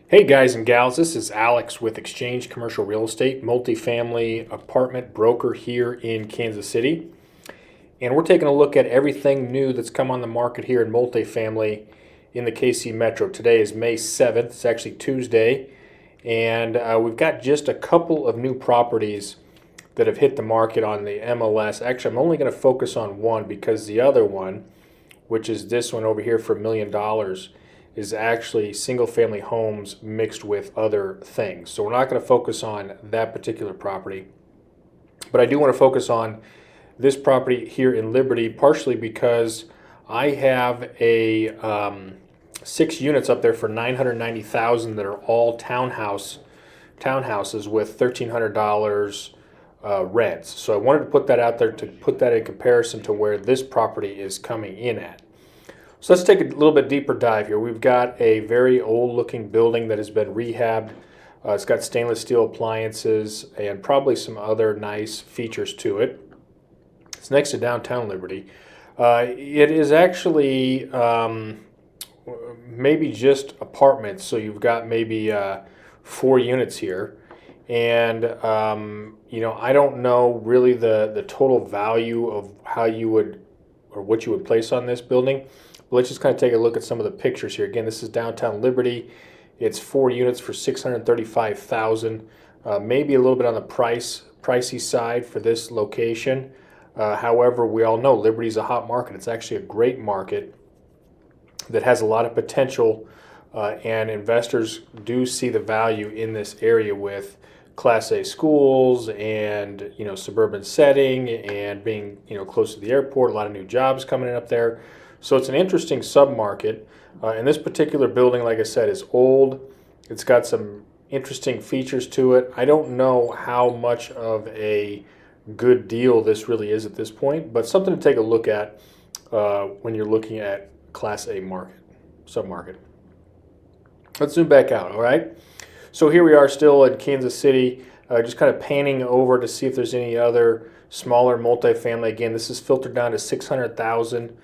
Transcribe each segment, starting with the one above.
Hey guys and gals, this is Alex with Exchange Commercial Real Estate, multifamily apartment broker here in Kansas City. And we're taking a look at everything new that's come on the market here in multifamily in the KC Metro. Today is May 7th, it's actually Tuesday, and we've got just a couple of new properties that have hit the market on the MLS. Actually, I'm only going to focus on one because the other one, which is this one over here for $1 million, is actually single family homes mixed with other things. So we're not going to focus on that particular property. But I do want to focus on this property here in Liberty, partially because I have a 6 units up there for $990,000 that are all townhouses with $1,300 rents. So I wanted to put that out there to put that in comparison to where this property is coming in at. So let's take a little bit deeper dive here. We've got a very old looking building that has been rehabbed. It's got stainless steel appliances and probably some other nice features to it. It's next to downtown Liberty. It is actually maybe just apartments, so you've got maybe 4 units here. And I don't know really the total value of how you would or what you would place on this building. But let's just kind of take a look at some of the pictures here. Again, this is downtown Liberty. It's 4 units for $635,000. Maybe a little bit on the pricey side for this location. However, we all know Liberty's a hot market. It's actually a great market that has a lot of potential, and investors do see the value in this area with Class A schools and suburban setting and being close to the airport. A lot of new jobs coming in up there. So it's an interesting sub-market. And this particular building, like I said, is old. It's got some interesting features to it. I don't know how much of a good deal this really is at this point, but something to take a look at when you're looking at Class A market, sub-market. Let's zoom back out, all right? So here we are still in Kansas City, just kind of panning over to see if there's any other smaller multifamily. Again, this is filtered down to $600,000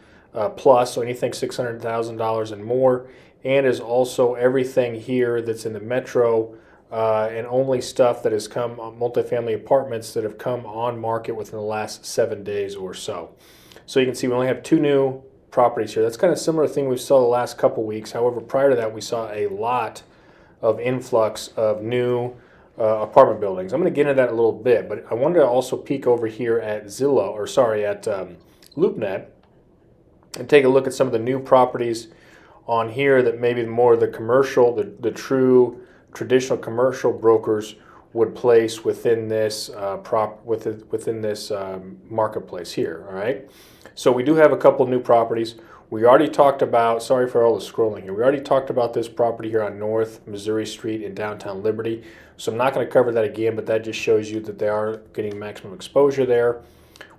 plus, so anything $600,000 and more, and is also everything here that's in the metro, and only stuff that has come multifamily apartments that have come on market within the last 7 days or so. So you can see we only have 2 new properties here. That's kind of a similar thing we saw the last couple weeks. However, prior to that, we saw a lot of influx of new apartment buildings. I'm going to get into that in a little bit, but I wanted to also peek over here at LoopNet, and take a look at some of the new properties on here that maybe more the commercial, the true traditional commercial brokers would place within this marketplace here. All right, so we do have a couple new properties. We already talked about, sorry for all the scrolling here, we already talked about this property here on North Missouri Street in downtown Liberty. So I'm not going to cover that again, but that just shows you that they are getting maximum exposure there.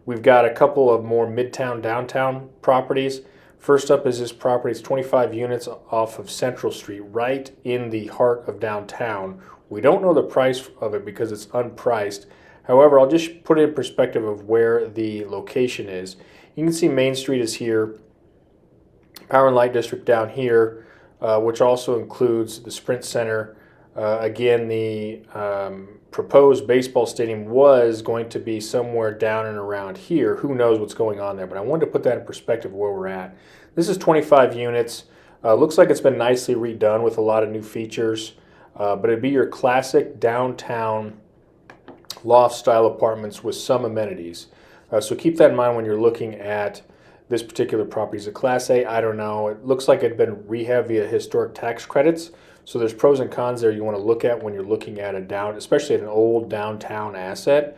We've got a couple of more midtown, downtown properties. First up is this property. It's 25 units off of Central Street, right in the heart of downtown. We don't know the price of it because it's unpriced. However, I'll just put it in perspective of where the location is. You can see Main Street is here, Power and Light District down here, which also includes the Sprint Center. Again, the proposed baseball stadium was going to be somewhere down and around here. Who knows what's going on there, but I wanted to put that in perspective of where we're at. This is 25 units. Looks like it's been nicely redone with a lot of new features, but it'd be your classic downtown loft-style apartments with some amenities. So keep that in mind when you're looking at this particular property. Is a Class A? I don't know. It looks like it'd been rehabbed via historic tax credits. So there's pros and cons there you want to look at when you're looking at especially at an old downtown asset,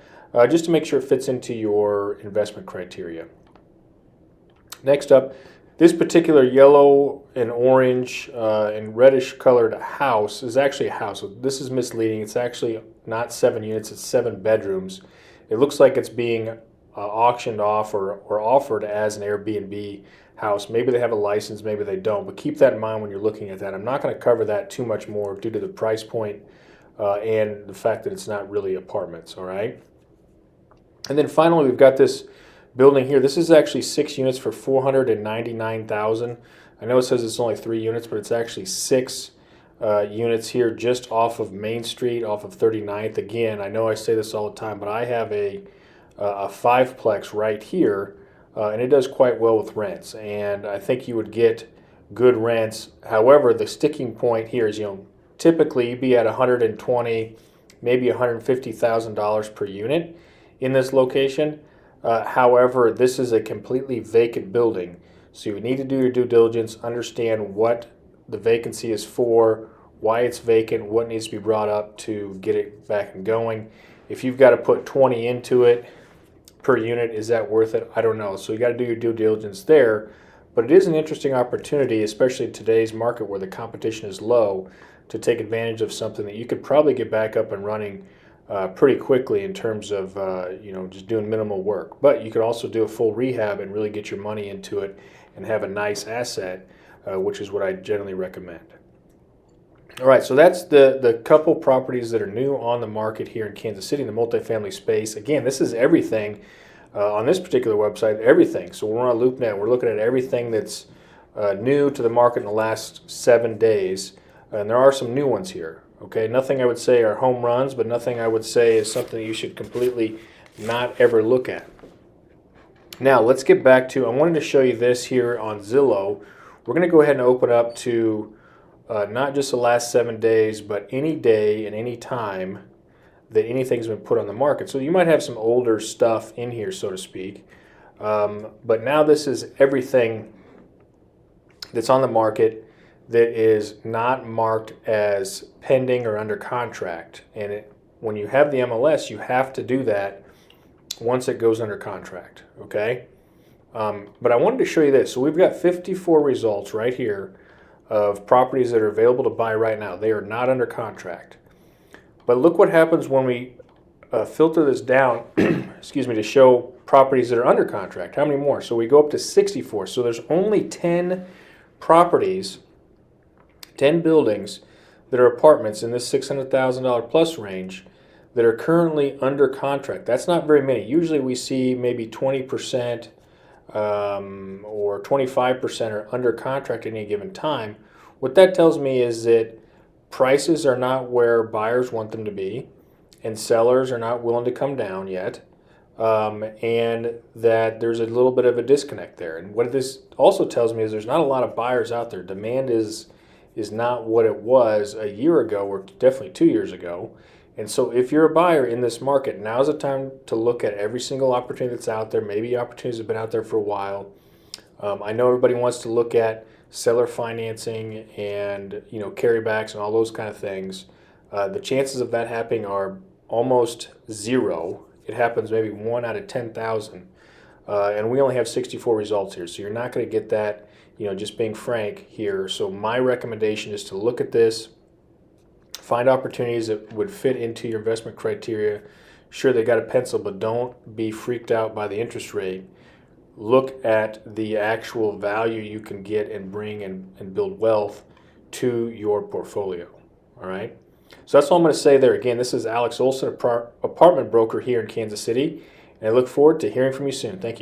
just to make sure it fits into your investment criteria. Next up, this particular yellow and orange and reddish colored house is actually a house. So this is misleading. It's actually not 7 units, it's 7 bedrooms. It looks like it's being auctioned off or offered as an Airbnb house. Maybe they have a license, maybe they don't, but keep that in mind when you're looking at that. I'm not going to cover that too much more due to the price point and the fact that it's not really apartments, all right? And then finally, we've got this building here. This is actually 6 units for $499,000. I know it says it's only 3 units, but it's actually 6 units here just off of Main Street, off of 39th. Again, I know I say this all the time, but I have a fiveplex right here, and it does quite well with rents. And I think you would get good rents. However, the sticking point here is, typically you'd be at 120, maybe $150,000 per unit in this location. However, this is a completely vacant building, so you need to do your due diligence, understand what the vacancy is for, why it's vacant, what needs to be brought up to get it back and going. If you've got to put 20 into it per unit, is that worth it? I don't know. So you got to do your due diligence there. But it is an interesting opportunity, especially in today's market where the competition is low, to take advantage of something that you could probably get back up and running pretty quickly in terms of just doing minimal work. But you could also do a full rehab and really get your money into it and have a nice asset, which is what I generally recommend. All right, so that's the couple properties that are new on the market here in Kansas City in the multifamily space. Again, this is everything on this particular website, everything. So when we're on LoopNet, we're looking at everything that's new to the market in the last 7 days. And there are some new ones here. Okay, nothing I would say are home runs, but nothing I would say is something that you should completely not ever look at. Now, let's get back to, I wanted to show you this here on Zillow. We're going to go ahead and open up to not just the last 7 days, but any day and any time that anything's been put on the market. So you might have some older stuff in here, so to speak. But now this is everything that's on the market that is not marked as pending or under contract. And when you have the MLS, you have to do that once it goes under contract, okay? But I wanted to show you this. So we've got 54 results right here of properties that are available to buy right now. They are not under contract. But look what happens when we filter this down, excuse me, to show properties that are under contract. How many more? So we go up to 64. So there's only 10 properties, 10 buildings that are apartments in this $600,000 plus range that are currently under contract. That's not very many. Usually we see maybe 20% or 25% are under contract at any given time. What that tells me is that prices are not where buyers want them to be, and sellers are not willing to come down yet, and that there's a little bit of a disconnect there. And what this also tells me is there's not a lot of buyers out there. Demand is not what it was a year ago, or definitely 2 years ago. And so if you're a buyer in this market, now's the time to look at every single opportunity that's out there. Maybe opportunities have been out there for a while. I know everybody wants to look at seller financing and carrybacks and all those kind of things. The chances of that happening are almost zero. It happens maybe 1 out of 10,000. And we only have 64 results here, so you're not going to get that, just being frank here. So my recommendation is to look at this, find opportunities that would fit into your investment criteria. Sure, they got a pencil, but don't be freaked out by the interest rate. Look at the actual value you can get and bring and build wealth to your portfolio. All right? So that's all I'm going to say there. Again, this is Alex Olson, apartment broker here in Kansas City, and I look forward to hearing from you soon. Thank you.